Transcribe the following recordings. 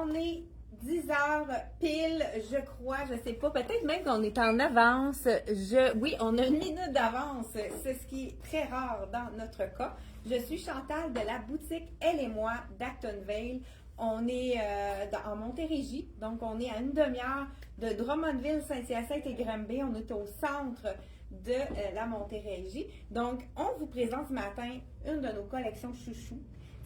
On est 10 heures pile, je crois, je sais pas, peut-être même qu'on est en avance. Oui, on a une minute d'avance, c'est ce qui est très rare dans notre cas. Je suis Chantal de la boutique Elle et moi d'Actonville. On est en Montérégie, donc on est à une demi-heure de Drummondville, Saint-Hyacinthe et Granby. On est au centre de la Montérégie. Donc, on vous présente ce matin une de nos collections chouchous.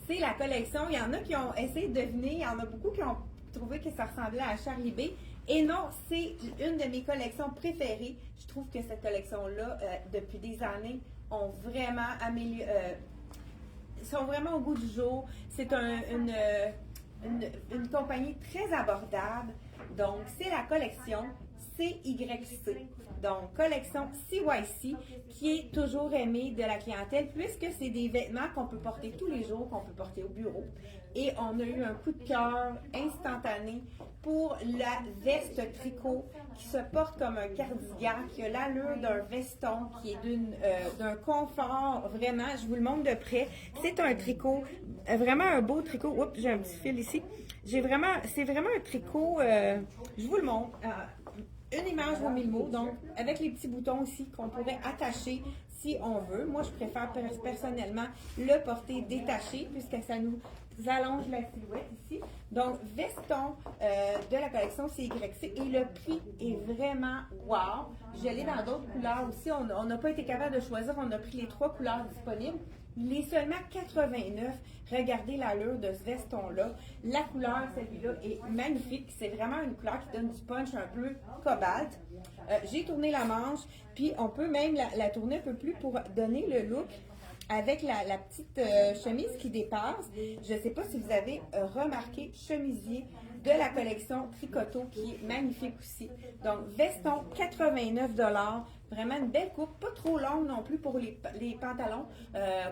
C'est la collection, il y en a qui ont essayé de deviner, il y en a beaucoup qui ont trouvé que ça ressemblait à Charlie B. Et non, c'est une de mes collections préférées. Je trouve que cette collection-là, depuis des années, ont vraiment sont vraiment au goût du jour. C'est une compagnie très abordable. Donc, c'est la collection CYC. Donc, collection CYC, qui est toujours aimée de la clientèle, puisque c'est des vêtements qu'on peut porter tous les jours, qu'on peut porter au bureau. Et on a eu un coup de cœur instantané pour la veste tricot qui se porte comme un cardigan, qui a l'allure d'un veston, qui est d'un confort, vraiment, je vous le montre de près. C'est un tricot, vraiment un beau tricot. Oups, j'ai un petit fil ici. C'est vraiment un tricot, je vous le montre. Une image vaut 1000 mots, donc avec les petits boutons ici qu'on pourrait attacher si on veut. Moi, je préfère personnellement le porter détaché puisque ça nous allonge la silhouette ici. Donc, veston de la collection CYC et le prix est vraiment wow. Je l'ai dans d'autres couleurs aussi. On n'a pas été capable de choisir. On a pris les 3 couleurs disponibles. Il est seulement 89. Regardez l'allure de ce veston-là. La couleur, celui-là, est magnifique. C'est vraiment une couleur qui donne du punch un peu cobalt. J'ai tourné la manche, puis on peut même la tourner un peu plus pour donner le look avec la petite chemise qui dépasse. Je ne sais pas si vous avez remarqué, chemisier de la collection Tricoto qui est magnifique aussi. Donc, veston, 89 $. Vraiment une belle coupe, pas trop longue non plus pour les pantalons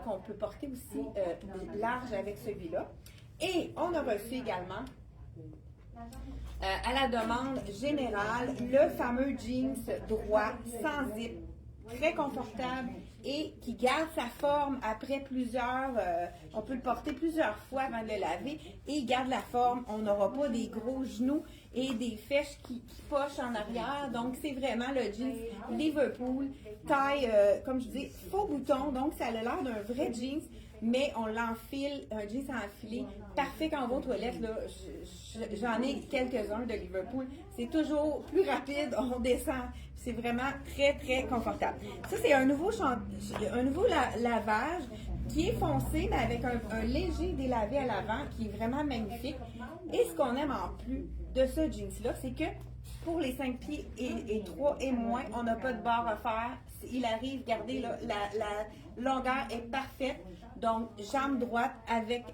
qu'on peut porter aussi large avec celui-là. Et on a reçu également, à la demande générale, le fameux jeans droit sans zip, très confortable et qui garde sa forme après on peut le porter plusieurs fois avant de le laver et il garde la forme. On n'aura pas des gros genoux et des fesses qui pochent en arrière. Donc, c'est vraiment le jeans Liverpool, taille, comme je dis, faux bouton. Donc, ça a l'air d'un vrai jeans, mais on l'enfile, un jeans enfilé, parfait quand on va aux toilettes. Là, j'en ai quelques-uns de Liverpool. C'est toujours plus rapide, on descend. C'est vraiment très, très confortable. Ça, c'est un nouveau lavage qui est foncé, mais avec un léger délavé à l'avant qui est vraiment magnifique. Et ce qu'on aime en plus de ce jeans-là, c'est que pour les 5 pieds et 3 et moins, on n'a pas de barre à faire. Il arrive, regardez, là, la longueur est parfaite. Donc, jambe droite avec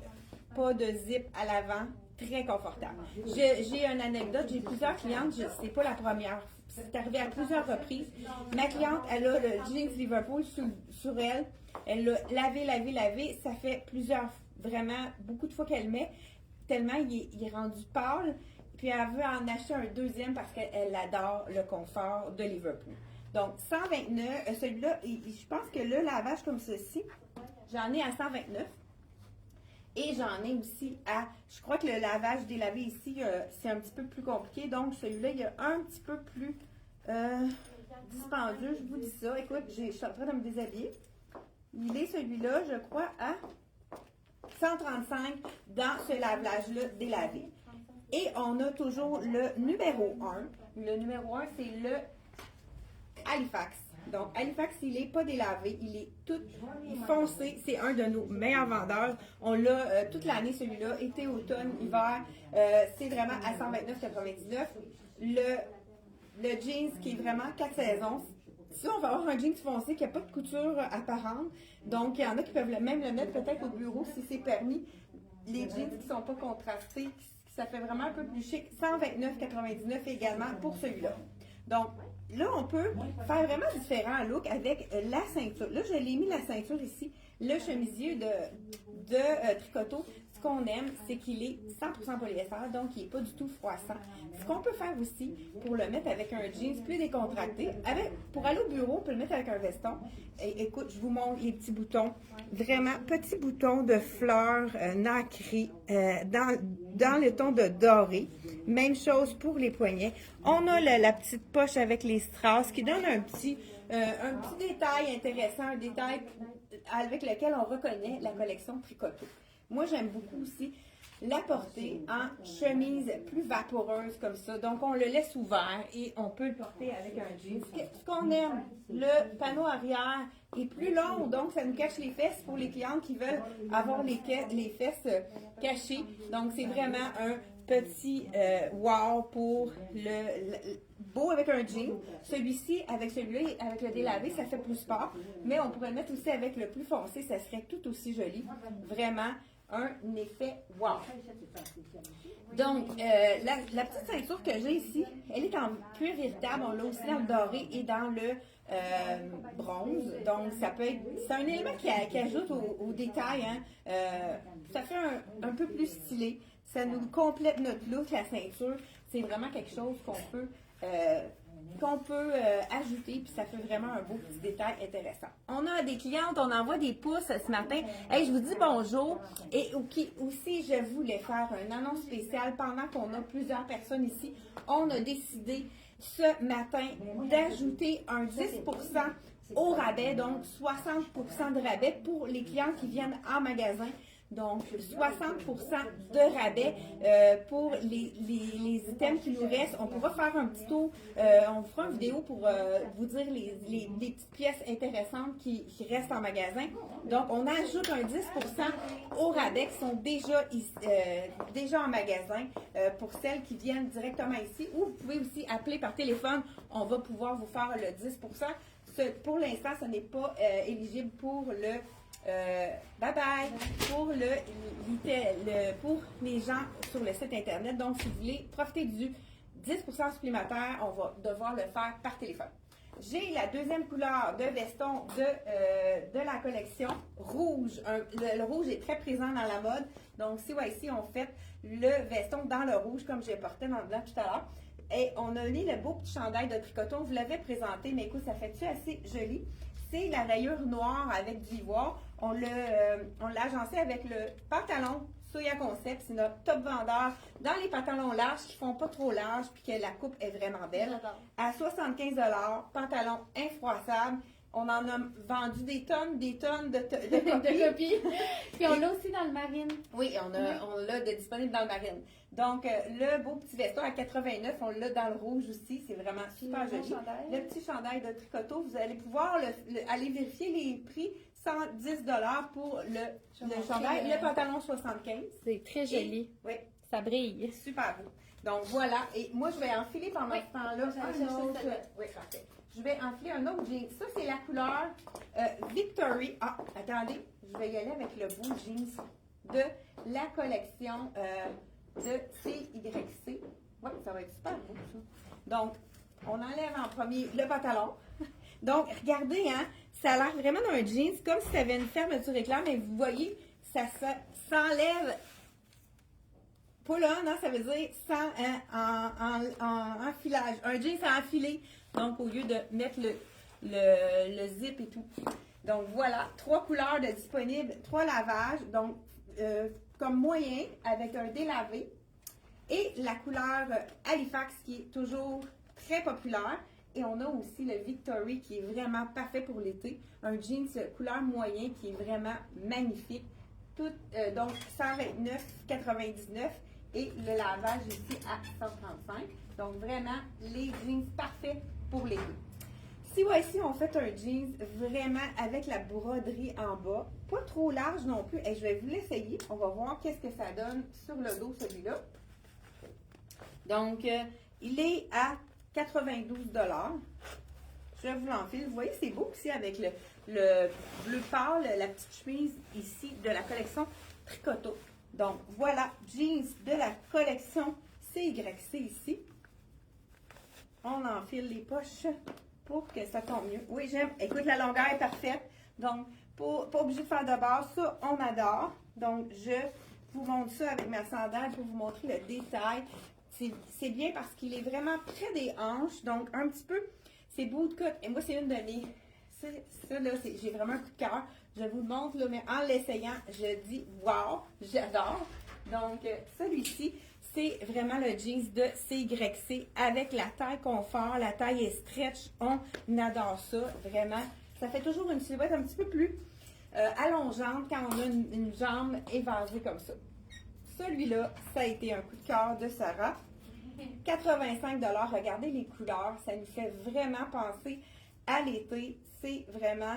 pas de zip à l'avant, très confortable. J'ai une anecdote, j'ai plusieurs clientes, c'est pas la première. C'est arrivé à plusieurs reprises. Ma cliente, elle a le jeans Liverpool sur elle. Elle l'a lavé. Ça fait vraiment beaucoup de fois qu'elle met, tellement il est rendu pâle. Puis elle veut en acheter un deuxième parce qu'elle adore le confort de Liverpool. Donc, 129, celui-là, je pense que le lavage comme ceci, j'en ai à 129. Et j'en ai aussi je crois que le lavage délavé ici, c'est un petit peu plus compliqué. Donc, celui-là, il est un petit peu plus dispendieux. Je vous dis ça. Écoute, je suis en train de me déshabiller. Il est celui-là, je crois, à 135 dans ce lavage-là délavé. Et on a toujours le numéro 1. Le numéro 1, c'est le Halifax. Donc, Halifax, il n'est pas délavé, il est tout foncé. C'est un de nos meilleurs vendeurs. On l'a toute l'année, celui-là, été, automne, hiver. C'est vraiment à 129,99. Le jeans qui est vraiment 4 saisons. Si on va avoir un jeans foncé qui n'a pas de couture apparente, donc il y en a qui peuvent même le mettre peut-être au bureau si c'est permis. Les jeans qui ne sont pas contrastés, ça fait vraiment un peu plus chic. 129,99 également pour celui-là. Donc, là, on peut faire vraiment différents looks avec la ceinture. Là, je l'ai mis la ceinture ici, le chemisier de Tricoto. Ce qu'on aime, c'est qu'il est 100% polyester, donc il n'est pas du tout froissant. Ce qu'on peut faire aussi, pour le mettre avec un jeans plus décontracté, pour aller au bureau, on peut le mettre avec un veston. Et, écoute, je vous montre les petits boutons. Vraiment, petits boutons de fleurs nacrées dans le ton de doré. Même chose pour les poignets. On a la petite poche avec les strass qui donne un petit détail intéressant, un détail avec lequel on reconnaît la collection Tricoto. Moi, j'aime beaucoup aussi la porter en chemise plus vaporeuse comme ça. Donc, on le laisse ouvert et on peut le porter avec un jean. Ce qu'on aime, le panneau arrière est plus long, donc ça nous cache les fesses pour les clientes qui veulent avoir les fesses cachées. Donc, c'est vraiment un petit wow pour le beau avec un jean. Celui-ci, avec celui-là, avec le délavé, ça fait plus sport. Mais on pourrait le mettre aussi avec le plus foncé, ça serait tout aussi joli. Vraiment un effet wow. Donc, la petite ceinture que j'ai ici, elle est en cuir véritable. On l'a aussi dans le doré et dans le bronze. Donc, ça peut être... C'est un élément qui ajoute au détail. Hein. Ça fait un peu plus stylé. Ça nous complète notre look, la ceinture. C'est vraiment quelque chose qu'on peut ajouter, puis ça fait vraiment un beau petit détail intéressant. On a des clientes, on envoie des pouces ce matin. Hey, je vous dis bonjour. Et aussi, je voulais faire une annonce spéciale pendant qu'on a plusieurs personnes ici. On a décidé ce matin d'ajouter un 10% au rabais, donc 60% de rabais pour les clients qui viennent en magasin. Donc, 60% de rabais pour les items qui nous restent. On pourra faire un petit tour, on fera une vidéo pour vous dire les petites pièces intéressantes qui restent en magasin. Donc, on ajoute un 10% au rabais qui sont déjà en magasin pour celles qui viennent directement ici. Ou vous pouvez aussi appeler par téléphone. On va pouvoir vous faire le 10%. Pour l'instant, ce n'est pas éligible pour le... bye bye pour pour les gens sur le site internet. Donc, si vous voulez profiter du 10% supplémentaire, on va devoir le faire par téléphone. J'ai la deuxième couleur de veston de la collection rouge. Le rouge est très présent dans la mode. Donc, CYC ont fait le veston dans le rouge comme j'ai porté dans le blanc tout à l'heure. Et on a mis le beau petit chandail de tricoton. Vous l'avez présenté, mais écoute, ça fait-tu assez joli? C'est la rayure noire avec du ivoire. On l'a agencé avec le pantalon Soya Concept. C'est notre top vendeur dans les pantalons larges qui ne font pas trop large puis que la coupe est vraiment belle. À 75 $, pantalon infroissable. On en a vendu des tonnes de copies. Puis on l'a aussi dans le marine. Oui, on l'a disponible dans le marine. Donc, le beau petit veston à 89, on l'a dans le rouge aussi. C'est vraiment super joli. Le petit chandail de tricoto, vous allez pouvoir aller vérifier les prix. 110 $ pour le chandail. Le pantalon 75. C'est très joli. Oui. Ça brille. Super beau. Donc, voilà. Et moi, je vais enfiler pendant ce temps-là un autre. Oui, parfait. Je vais enfiler un autre jean. Ça, c'est la couleur Victory. Ah, attendez. Je vais y aller avec le beau jeans de la collection de CYC. Oui, ça va être super beau, ça. Donc, on enlève en premier le pantalon. Donc, regardez, hein, ça a l'air vraiment d'un jeans, comme si ça avait une fermeture éclair, mais vous voyez, ça s'enlève. Pas là, non, ça veut dire sans en enfilage. Un jeans à enfiler, donc au lieu de mettre le zip et tout. Donc, voilà, 3 couleurs de disponibles, 3 lavages, donc comme moyen, avec un délavé. Et la couleur Halifax, qui est toujours très populaire. Et on a aussi le Victory qui est vraiment parfait pour l'été. Un jeans couleur moyen qui est vraiment magnifique. Donc 129,99 et le lavage ici à 135. Donc vraiment les jeans parfaits pour l'été. CYC ont fait un jeans vraiment avec la broderie en bas. Pas trop large non plus. Et je vais vous l'essayer. On va voir qu'est-ce que ça donne sur le dos celui-là. Donc il est à 92 $. Je vous l'enfile. Vous voyez, c'est beau aussi avec le bleu pâle, la petite chemise ici de la collection Tricoto. Donc, voilà, jeans de la collection CYC ici. On enfile les poches pour que ça tombe mieux. Oui, j'aime. Écoute, la longueur est parfaite. Donc, pas obligé de faire de base. Ça, on adore. Donc, je vous montre ça avec ma sandale pour vous montrer le détail. C'est bien parce qu'il est vraiment près des hanches, donc un petit peu, c'est bootcut. Et moi, c'est une de mes... Ça, là, j'ai vraiment un coup de cœur. Je vous le montre, là, mais en l'essayant, je dis « Wow! » J'adore. Donc, celui-ci, c'est vraiment le jeans de CYC avec la taille confort. La taille est stretch. On adore ça, vraiment. Ça fait toujours une silhouette un petit peu plus allongeante quand on a une jambe évasée comme ça. Celui-là, ça a été un coup de cœur de Sarah. 85 $. Regardez les couleurs. Ça nous fait vraiment penser à l'été. C'est vraiment...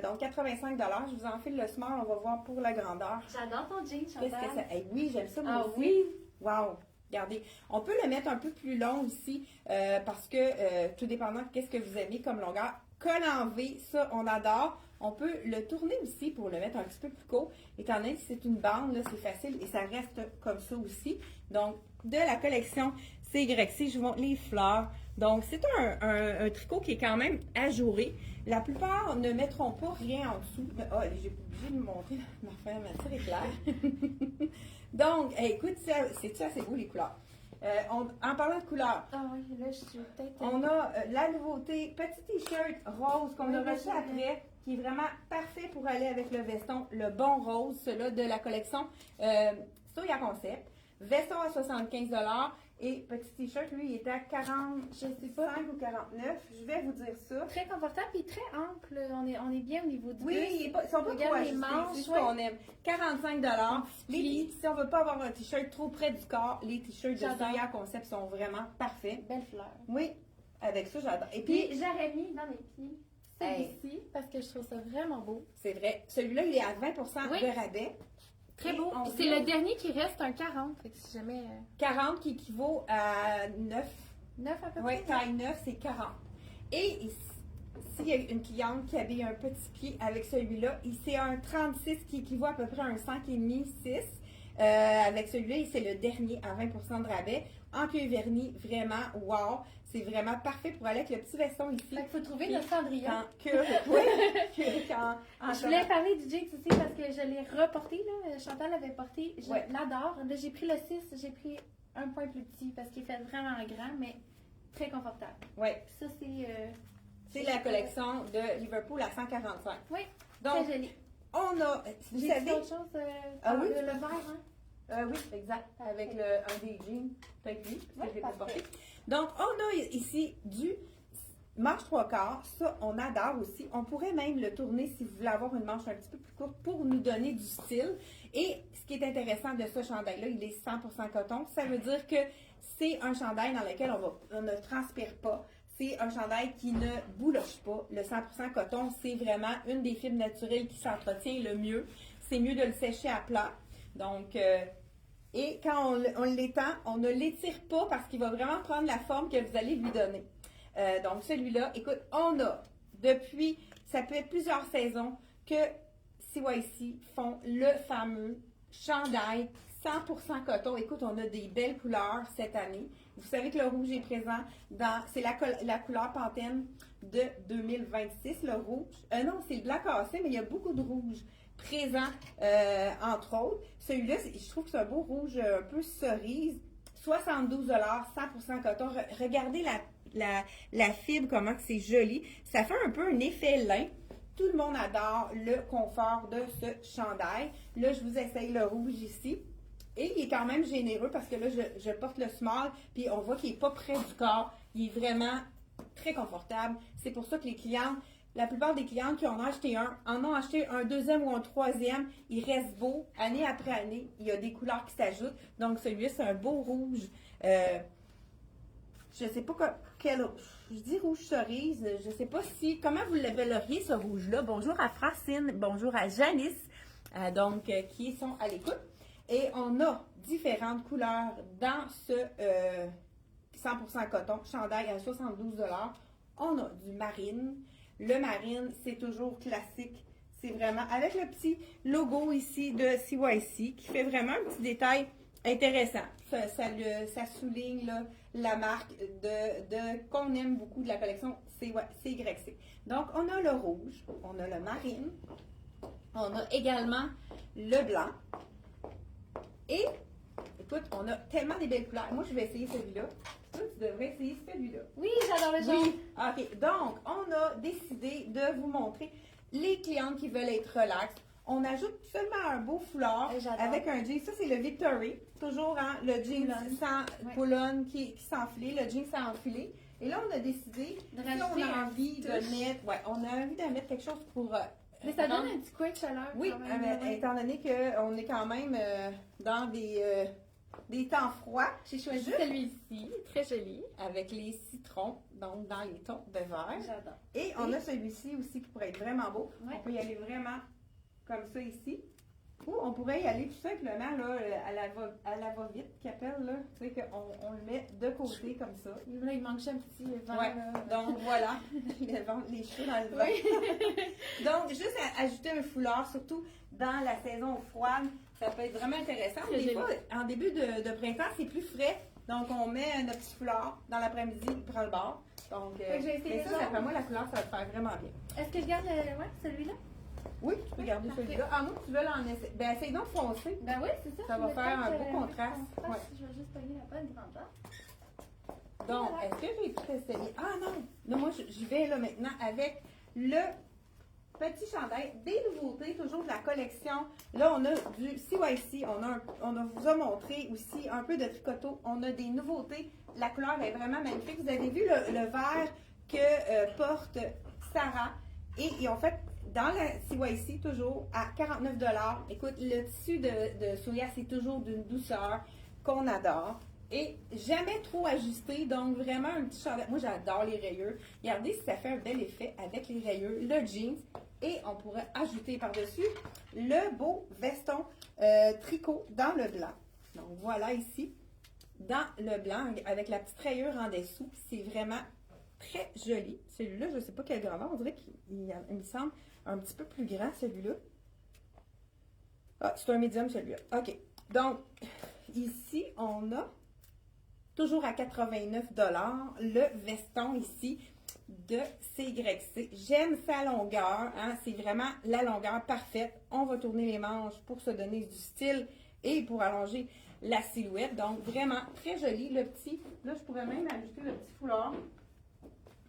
donc, 85 $. Je vous enfile le small. On va voir pour la grandeur. J'adore ton jean, Qu'est-ce Chantal. que ça... Hey, oui, j'aime ça, moi Ah aussi. oui? Wow! Regardez. On peut le mettre un peu plus long aussi parce que tout dépendant de qu'est-ce que vous aimez comme longueur. Col en V, ça, on adore. On peut le tourner aussi pour le mettre un petit peu plus court. Étant donné que c'est une bande, là, c'est facile et ça reste comme ça aussi. Donc, de la collection CYC, je vous montre les fleurs. Donc, c'est un tricot qui est quand même ajouré. La plupart ne mettront pas rien en dessous. Ah, j'ai obligé de me montrer ma fermeture est claire. Donc, écoute, c'est assez beau les couleurs. En parlant de couleurs, Ah oui, là, je suis peut-être... on a la nouveauté, petit t-shirt rose qu'on Oui, a reçu oui, après, qui est vraiment parfait pour aller avec le veston, le bon rose, celui-là de la collection Soya Concept. Veston à 75 $. Et petit t-shirt, lui, il était à 40, je sais pas, 5 ou 49. Je vais vous dire ça. Très confortable et très ample. On est bien au niveau du Oui, buste. ils sont pas trop Regarde les ajustés, manches, c'est ce ouais. qu'on aime. 45 $. Si on veut pas avoir un t-shirt trop près du corps, les t-shirts de J'adore. Soya Concept sont vraiment parfaits. Belle fleur. Oui, avec ça, j'adore. Et Puis, puis, j'aurais mis dans mes pieds Hey. celui-ci parce que je trouve ça vraiment beau. c'est vrai, celui-là, il est à 20% Oui. de rabais. Très Et beau. on C'est vient- le dernier qui reste, un 40. Fait que si jamais... 40 qui équivaut à 9. 9 à peu Oui, près. taille 9, c'est 40. Et s'il y a une cliente qui habille un petit pied avec celui-là, c'est un 36 qui équivaut à peu près à un 5,5, 6. Avec celui-là, c'est le dernier à 20% de rabais. En cuir verni, vraiment, wow! C'est vraiment parfait pour aller avec le petit veston ici. Fait qu'il faut trouver Puis, notre cendrillon. Je voulais parler du jeans aussi parce que je l'ai reporté, là. Chantal l'avait porté. Je Ouais. l'adore. Là, j'ai pris le 6, j'ai pris un point plus petit parce qu'il fait vraiment grand, mais très confortable. Oui, Ça, c'est la collection de Liverpool à 145. Oui, Donc, très joli. on a, vous J'ai savez, autre chose. Ah oui? Le vert, hein? oui, exact, avec un des jeans, peut-être lui, parce que je l'ai pas parfait. porté. Donc, on a ici du manche 3/4, ça, on adore aussi. On pourrait même le tourner si vous voulez avoir une manche un petit peu plus courte pour nous donner du style. Et ce qui est intéressant de ce chandail-là, il est 100% coton. Ça veut dire que c'est un chandail dans lequel on ne transpire pas. C'est un chandail qui ne bouloche pas. Le 100% coton, c'est vraiment une des fibres naturelles qui s'entretient le mieux. C'est mieux de le sécher à plat. Donc, et quand on l'étend, on ne l'étire pas parce qu'il va vraiment prendre la forme que vous allez lui donner. Donc, celui-là, écoute, on a depuis, ça peut être plusieurs saisons que CYC font le fameux chandail 100% coton. Écoute, on a des belles couleurs cette année. Vous savez que le rouge est présent c'est la couleur Pantene de 2026, le rouge. Non, c'est le blanc cassé, mais il y a beaucoup de rouge présent, entre autres. Celui-là, je trouve que c'est un beau rouge un peu cerise. 72 $, 100% coton. Regardez la fibre, comment que c'est joli. Ça fait un peu un effet lin. Tout le monde adore le confort de ce chandail. Là, je vous essaye le rouge ici. Et il est quand même généreux parce que là, je porte le small, puis on voit qu'il n'est pas près du corps. Il est vraiment très confortable. C'est pour ça que les clientes, la plupart des clientes qui en ont acheté un, en ont acheté un deuxième ou un troisième. Il reste beau, année après année. Il y a des couleurs qui s'ajoutent. Donc, celui-là, c'est un beau rouge. Je ne sais pas quel... Je dis rouge cerise. Je ne sais pas si... Comment vous l'appelleriez, ce rouge-là? Bonjour à Francine. Bonjour à Janice. Qui sont à l'écoute. Et on a différentes couleurs dans ce 100% coton, chandail à 72 $. On a du marine. Le marine, c'est toujours classique. C'est vraiment avec le petit logo ici de CYC qui fait vraiment un petit détail intéressant. Ça souligne là, la marque qu'on aime beaucoup de la collection CYC. Donc, on a le rouge, on a le marine, on a également le blanc. Et, écoute, on a tellement des belles couleurs. Moi, je vais essayer celui-là. Toi, tu devrais essayer celui-là. Oui, j'adore le jaune. Oui. OK. Donc, on a décidé de vous montrer les clientes qui veulent être relax. On ajoute seulement un beau foulard avec un jean. Ça, c'est le Victory. Toujours hein, le jean sans poulonne qui s'enfile, le jean sans enfilé. Et là, on a décidé, de si on a envie de mettre, on a envie de mettre quelque chose pour... mais ça donne un petit coup de chaleur. Oui, étant donné qu'on est quand même dans des temps froids. J'ai choisi celui-ci, très joli. Avec les citrons, donc dans les tons de vert. J'adore. Et on a celui-ci aussi qui pourrait être vraiment beau. Ouais. On peut y aller vraiment comme ça ici. Ou on pourrait y aller tout simplement là, à la va-vite qu'il appelle, là. Tu sais, qu'on le met de côté comme ça. Là, il manque un petit vent. Ouais. Donc voilà, les cheveux dans le vent. Oui. Donc, juste ajouter un foulard, surtout dans la saison froide, ça peut être vraiment intéressant. Des fois, en début de printemps, c'est plus frais. Donc, on met notre petit foulard dans l'après-midi, il prend le bord. Donc, mais ça, d'après moi, la couleur, ça va te faire vraiment bien. Est-ce que je garde celui-là? Oui, tu peux garder celui-là. Ah, moi, tu veux l'en essayer. Ben, essaye donc foncer. Ben oui, c'est ça. Ça va faire un beau contraste. Ouais. Je vais juste pogner la bonne grandeur. Donc, est-ce que j'ai tout essayé? Ah non! Là, moi, je vais là maintenant avec le petit chandail. Des nouveautés, toujours de la collection. Là, on a du CYC. On vous a montré aussi un peu de tricoto. On a des nouveautés. La couleur est vraiment magnifique. Vous avez vu le vert que porte Sarah. Et ils ont fait dans la CYC, toujours à 49 $. Écoute, le tissu de Souya, c'est toujours d'une douceur qu'on adore. Et jamais trop ajusté, donc vraiment un petit chandail. Moi, j'adore les rayures. Regardez si ça fait un bel effet avec les rayures, le jeans. Et on pourrait ajouter par-dessus le beau veston tricot dans le blanc. Donc voilà ici, dans le blanc, avec la petite rayure en dessous. C'est vraiment très joli. Celui-là, je ne sais pas quelle grandeur. On dirait qu'il me semble un petit peu plus grand, celui-là. Ah, c'est un médium, celui-là. OK. Donc, ici, on a toujours à 89 $, le veston ici de CYC. J'aime sa longueur. Hein? C'est vraiment la longueur parfaite. On va tourner les manches pour se donner du style et pour allonger la silhouette. Donc, vraiment très joli. Le petit, là, je pourrais même ajouter le petit foulard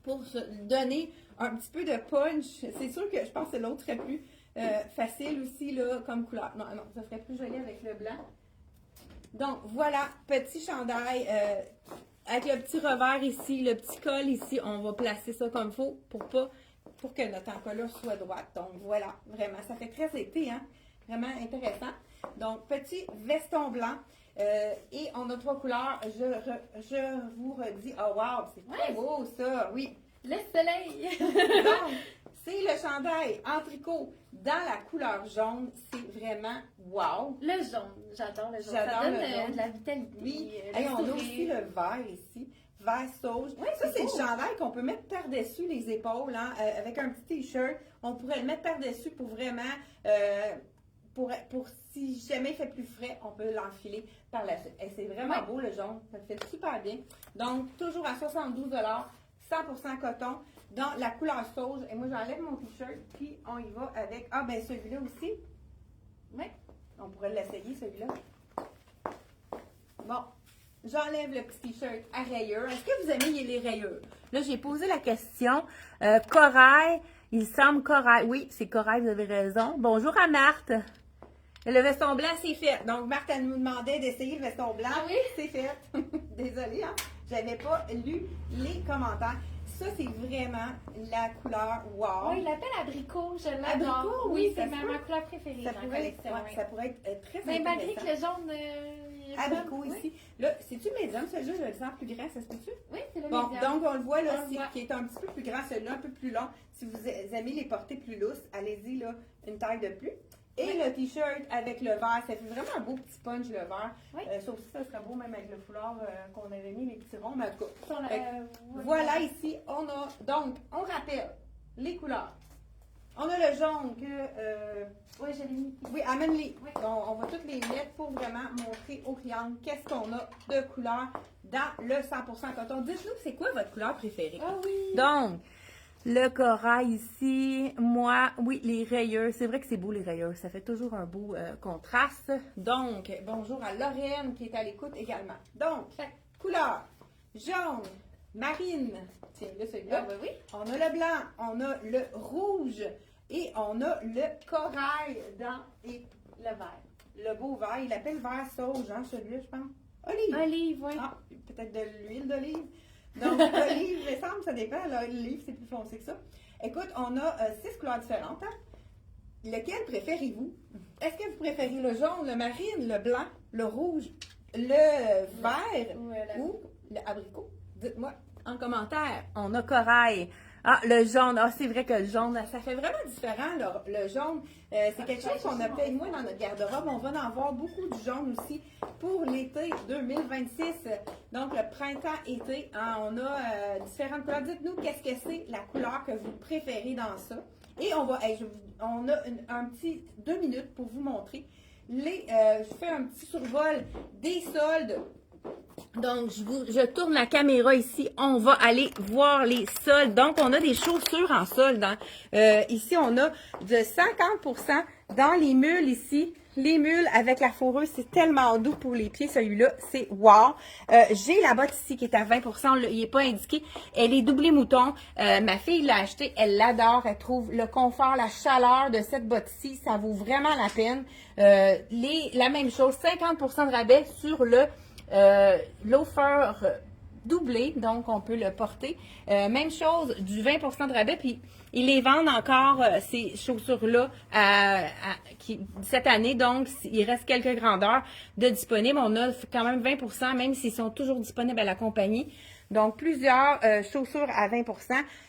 pour se donner un petit peu de punch. C'est sûr que je pense que l'autre serait plus facile aussi là, comme couleur. Non, non, ça serait plus joli avec le blanc. Donc, voilà, petit chandail avec le petit revers ici, le petit col ici. On va placer ça comme il faut pour que notre encolure soit droite. Donc, voilà, vraiment, ça fait très été, hein? Vraiment intéressant. Donc, petit veston blanc. Et on a 3 couleurs. Je vous redis, oh wow, c'est très beau ça, oui. Le soleil! Donc, c'est le chandail en tricot dans la couleur jaune. C'est vraiment wow. Le jaune, j'adore le jaune. J'adore ça donne le jaune. de la vitalité. Oui, et on a aussi le vert ici. Vert sauge. Oui, ça, c'est le chandail qu'on peut mettre par-dessus les épaules, hein, avec un petit t-shirt. On pourrait le mettre par-dessus pour vraiment, pour si jamais il fait plus frais, on peut l'enfiler par la suite. Et c'est vraiment beau le jaune, ça fait super bien. Donc, toujours à 72 $, 100% coton, dans la couleur sauge. Et moi, j'enlève mon t-shirt, puis on y va avec, ah ben celui-là aussi. Oui, on pourrait l'essayer celui-là. Bon. J'enlève le petit t-shirt à rayures. Est-ce que vous aimez les rayures? Là, j'ai posé la question. Corail, il semble corail. Oui, c'est corail, vous avez raison. Bonjour à Marthe. Le veston blanc, c'est fait. Donc, Marthe, elle nous demandait d'essayer le veston blanc. Ah oui? C'est fait. Désolée, hein? J'avais pas lu les commentaires. Ça, c'est vraiment la couleur wow. Oui, il l'appelle abricot, je l'adore. Abricot, oui, c'est ça ma couleur préférée ça dans la pourrait, collection. ça pourrait être très Mais intéressant. malgré que le jaune... Abricot ici. Là, c'est-tu médium, celui-là, je le sens plus grand, ça se peut-tu? Oui, c'est le bon, médium. donc on le voit là, qui est un petit peu plus grand, celui-là un peu plus long. Si vous aimez les porter plus lousses, allez-y là, une taille de plus. Et le t-shirt avec le vert, ça fait vraiment un beau petit punch le vert. Oui. Sauf si ça serait beau même avec le foulard qu'on avait mis, les petits ronds. Mais en tout cas, Ouais. voilà ici, on a, donc, on rappelle les couleurs. On a le jaune que... oui, je l'ai mis. Oui, amène-les. Oui. On va toutes les mettre pour vraiment montrer aux clientes qu'est-ce qu'on a de couleur dans le 100% coton. Dites-nous, c'est quoi votre couleur préférée? Ah oui! Donc, Le corail ici, moi, oui, les rayures. C'est vrai que c'est beau les rayures. Ça fait toujours un beau contraste. Donc, bonjour à Lorraine qui est à l'écoute également. Donc, couleur jaune, marine. Tiens, là, celui-là. Ah, oui. On a le blanc, on a le rouge et on a le corail et Le vert. le beau vert. Il appelle vert sauge, hein, celui-là, je pense. Olive. Olive, oui. Ah, peut-être de l'huile d'olive. Donc, l'olive, il me semble, ça dépend. L'olive, c'est plus foncé que ça. Écoute, on a 6 couleurs différentes. Hein? Lequel préférez-vous? Est-ce que vous préférez le jaune, le marine, le blanc, le rouge, le vert ou le abricot? Dites-moi en commentaire. On a corail. Ah, le jaune. Ah, c'est vrai que le jaune, ça fait vraiment différent. Le jaune, c'est quelque chose qu'on a peut-être moins dans notre garde-robe. On va en avoir beaucoup du jaune aussi pour l'été 2026. Donc, le printemps-été, hein, on a différentes couleurs. Dites-nous qu'est-ce que c'est la couleur que vous préférez dans ça. Et on va, on a un petit 2 minutes pour vous montrer. Je fais un petit survol des soldes. Donc, je tourne la caméra ici. On va aller voir les soldes. Donc, on a des chaussures en solde. Hein. Ici, on a de 50% dans les mules ici. Les mules avec la fourrure, c'est tellement doux pour les pieds. Celui-là, c'est wow. J'ai la botte ici qui est à 20%. Il n'est pas indiqué. Elle est doublée mouton. Ma fille l'a achetée. Elle l'adore. Elle trouve le confort, la chaleur de cette botte-ci. Ça vaut vraiment la peine. La même chose, 50% de rabais sur le loafer doublé, donc on peut le porter. Même chose, du 20% de rabais, puis ils les vendent encore, ces chaussures-là, cette année, donc il reste quelques grandeurs de disponibles. On a quand même 20%, même s'ils sont toujours disponibles à la compagnie. Donc, plusieurs chaussures à 20%.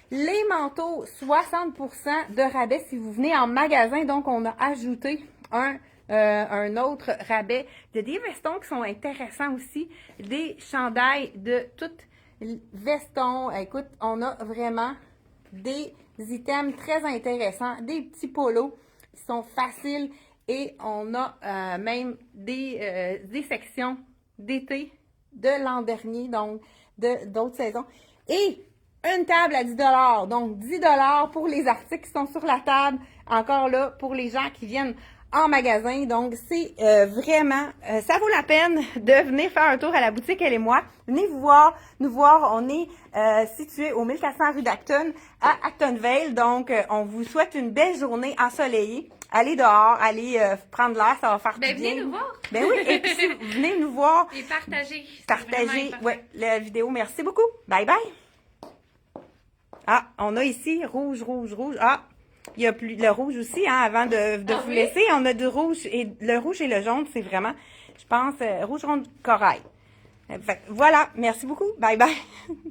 Les manteaux, 60% de rabais si vous venez en magasin. Donc, on a ajouté un autre rabais de des vestons qui sont intéressants aussi, des chandails de toutes vestons. Écoute, on a vraiment des items très intéressants, des petits polos qui sont faciles et on a même des sections d'été de l'an dernier, donc d'autres saisons. Et une table à 10 $, donc 10 $ pour les articles qui sont sur la table, encore là, pour les gens qui viennent en magasin. Donc, c'est vraiment, ça vaut la peine de venir faire un tour à la boutique, elle et moi. Venez nous voir. On est situé au 1400 rue d'Acton, à Actonville. Donc, on vous souhaite une belle journée ensoleillée. Allez dehors, allez prendre l'air, ça va faire bien. Venez nous voir. Ben oui, et puis venez nous voir. Et partagez. Partagez, ouais, la vidéo. Merci beaucoup. Bye bye. Ah, on a ici rouge. Ah, il y a plus le rouge aussi, hein, avant de vous laisser. On a du rouge et le jaune, c'est vraiment, je pense, rouge, jaune, corail. Voilà, merci beaucoup. Bye bye.